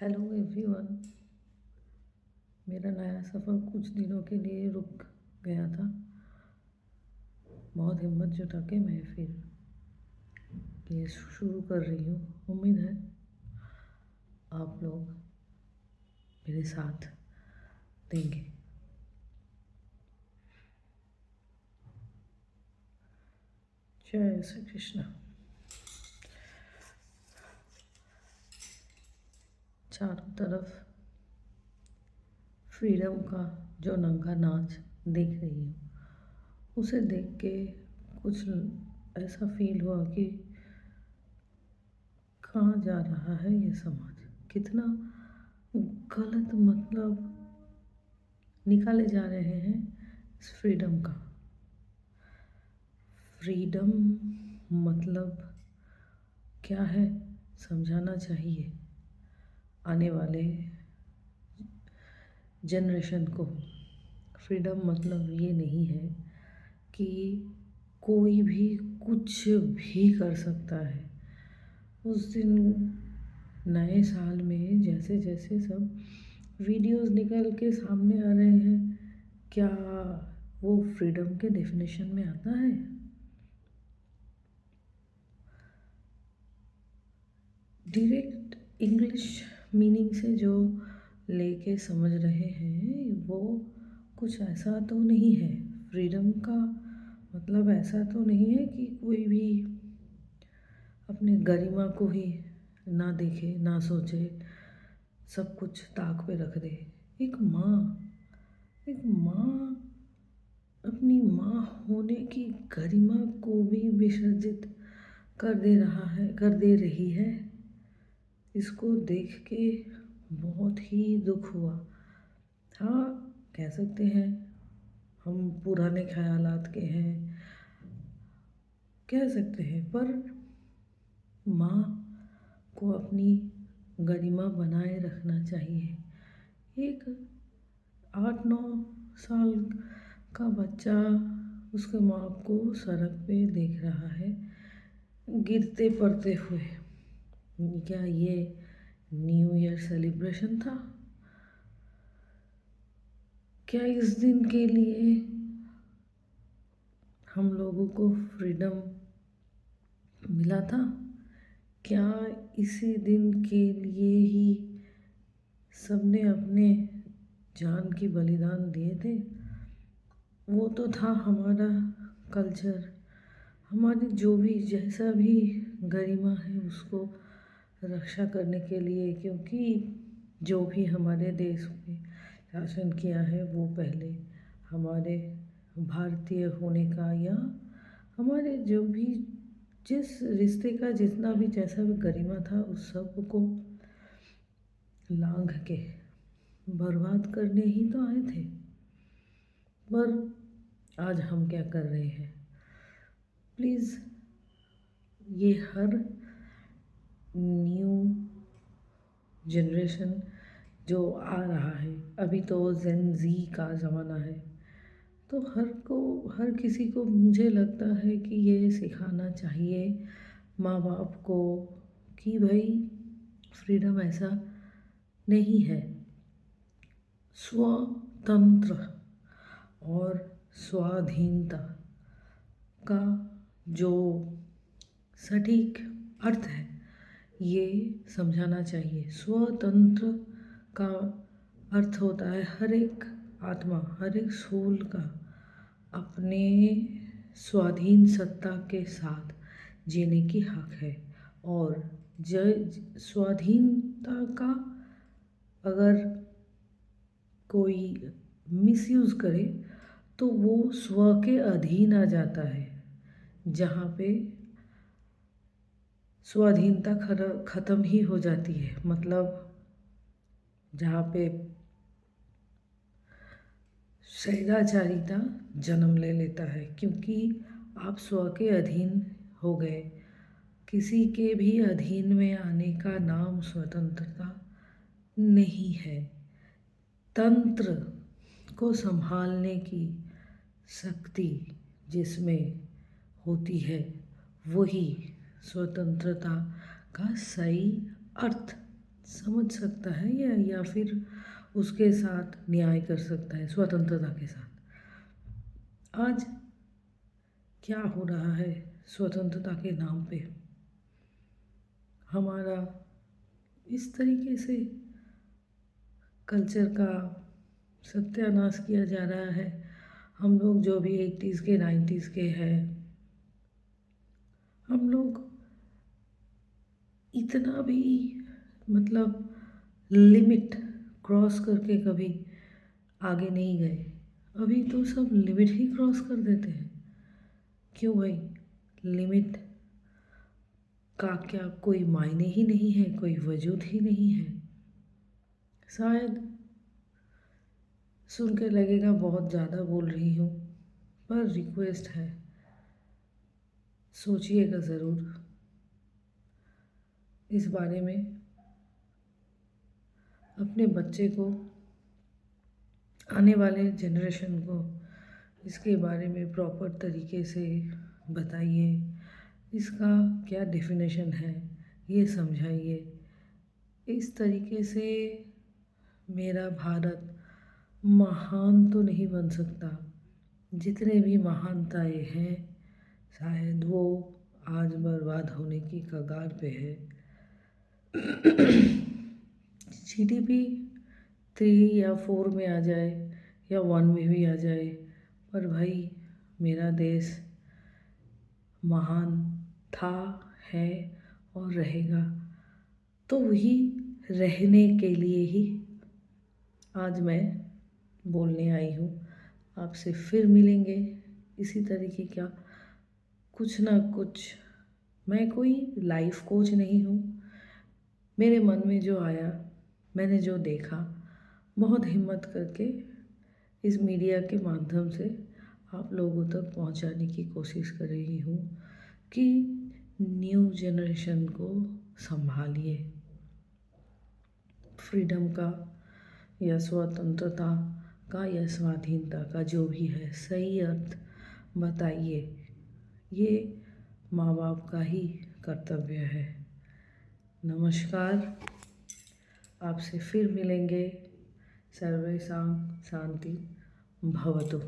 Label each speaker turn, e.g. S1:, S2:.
S1: Hello everyone. मेरा नया सफ़र कुछ दिनों के लिए रुक गया था। बहुत हिम्मत जुटा के मैं फिर ये शुरू कर रही हूँ। उम्मीद है आप लोग मेरे साथ देंगे। जय श्री कृष्ण। चारों तरफ फ्रीडम का जो नंगा नाच देख रही हूँ, उसे देख के कुछ ऐसा फील हुआ कि कहाँ जा रहा है ये समाज। कितना गलत मतलब निकाले जा रहे हैं इस फ्रीडम का। फ्रीडम मतलब क्या है समझाना चाहिए आने वाले जनरेशन को। फ्रीडम मतलब ये नहीं है कि कोई भी कुछ भी कर सकता है। उस दिन नए साल में जैसे जैसे सब वीडियोस निकल के सामने आ रहे हैं, क्या वो फ्रीडम के डेफिनेशन में आता है? डायरेक्ट इंग्लिश मीनिंग से जो लेके समझ रहे हैं वो कुछ ऐसा तो नहीं है। फ्रीडम का मतलब ऐसा तो नहीं है कि कोई भी अपने गरिमा को ही ना देखे ना सोचे, सब कुछ ताक पे रख दे। एक माँ अपनी माँ होने की गरिमा को भी विसर्जित कर दे रही है। इसको देख के बहुत ही दुख हुआ। हाँ, कह सकते हैं हम पुराने ख्यालात के हैं, कह सकते हैं, पर माँ को अपनी गरिमा बनाए रखना चाहिए। एक 8-9 साल का बच्चा उसके माँ को सड़क पे देख रहा है गिरते पड़ते हुए। क्या ये न्यू ईयर सेलिब्रेशन था? क्या इस दिन के लिए हम लोगों को फ्रीडम मिला था? क्या इसी दिन के लिए ही सबने अपने जान की बलिदान दिए थे? वो तो था हमारा कल्चर, हमारी जो भी जैसा भी गरिमा है उसको रक्षा करने के लिए। क्योंकि जो भी हमारे देश में शासन किया है वो पहले हमारे भारतीय होने का या हमारे जो भी जिस रिश्ते का जितना भी जैसा भी गरिमा था उस सब को लांघ के बर्बाद करने ही तो आए थे। पर आज हम क्या कर रहे हैं? प्लीज़, ये हर न्यू जनरेशन जो आ रहा है, अभी तो जेन ज़ी का ज़माना है, तो हर किसी को मुझे लगता है कि ये सिखाना चाहिए माँ बाप को कि भाई फ्रीडम ऐसा नहीं है। स्वतंत्र और स्वाधीनता का जो सटीक अर्थ है ये समझाना चाहिए। स्वतंत्र का अर्थ होता है हर एक आत्मा, हर एक सोल का अपने स्वाधीन सत्ता के साथ जीने की हक है। और स्वाधीनता का अगर कोई मिसयूज़ करे तो वो स्व के अधीन आ जाता है, जहाँ पे स्वाधीनता ख़त्म ही हो जाती है। मतलब जहाँ पे स्वेच्छाचारिता जन्म ले लेता है, क्योंकि आप स्व के अधीन हो गए। किसी के भी अधीन में आने का नाम स्वतंत्रता नहीं है। तंत्र को संभालने की शक्ति जिसमें होती है वही स्वतंत्रता का सही अर्थ समझ सकता है या फिर उसके साथ न्याय कर सकता है स्वतंत्रता के साथ। आज क्या हो रहा है स्वतंत्रता के नाम पे? हमारा इस तरीके से कल्चर का सत्यानाश किया जा रहा है। हम लोग जो भी 80s के 90s के हैं, हम लोग इतना भी मतलब लिमिट क्रॉस करके कभी आगे नहीं गए। अभी तो सब लिमिट ही क्रॉस कर देते हैं। क्यों भाई? लिमिट का क्या कोई मायने ही नहीं है, कोई वजूद ही नहीं है? शायद सुन के लगेगा बहुत ज़्यादा बोल रही हूँ, पर रिक्वेस्ट है, सोचिएगा ज़रूर इस बारे में। अपने बच्चे को, आने वाले जनरेशन को इसके बारे में प्रॉपर तरीके से बताइए। इसका क्या डेफिनेशन है ये समझाइए। इस तरीके से मेरा भारत महान तो नहीं बन सकता। जितने भी महानताएं हैं शायद वो आज बर्बाद होने की कगार पे है। जीडीपी 3 या 4 में आ जाए या 1 में भी आ जाए, पर भाई मेरा देश महान था, है और रहेगा। तो वही रहने के लिए ही आज मैं बोलने आई हूँ। आपसे फिर मिलेंगे इसी तरीके का कुछ ना कुछ। मैं कोई लाइफ कोच नहीं हूँ। मेरे मन में जो आया, मैंने जो देखा, बहुत हिम्मत करके इस मीडिया के माध्यम से आप लोगों तक पहुंचाने की कोशिश कर रही हूँ कि न्यू जनरेशन को संभालिए। फ्रीडम का या स्वतंत्रता का या स्वाधीनता का जो भी है सही अर्थ बताइए। ये माँ बाप का ही कर्तव्य है। नमस्कार, आपसे फिर मिलेंगे। सर्वेषां शांति भवतु।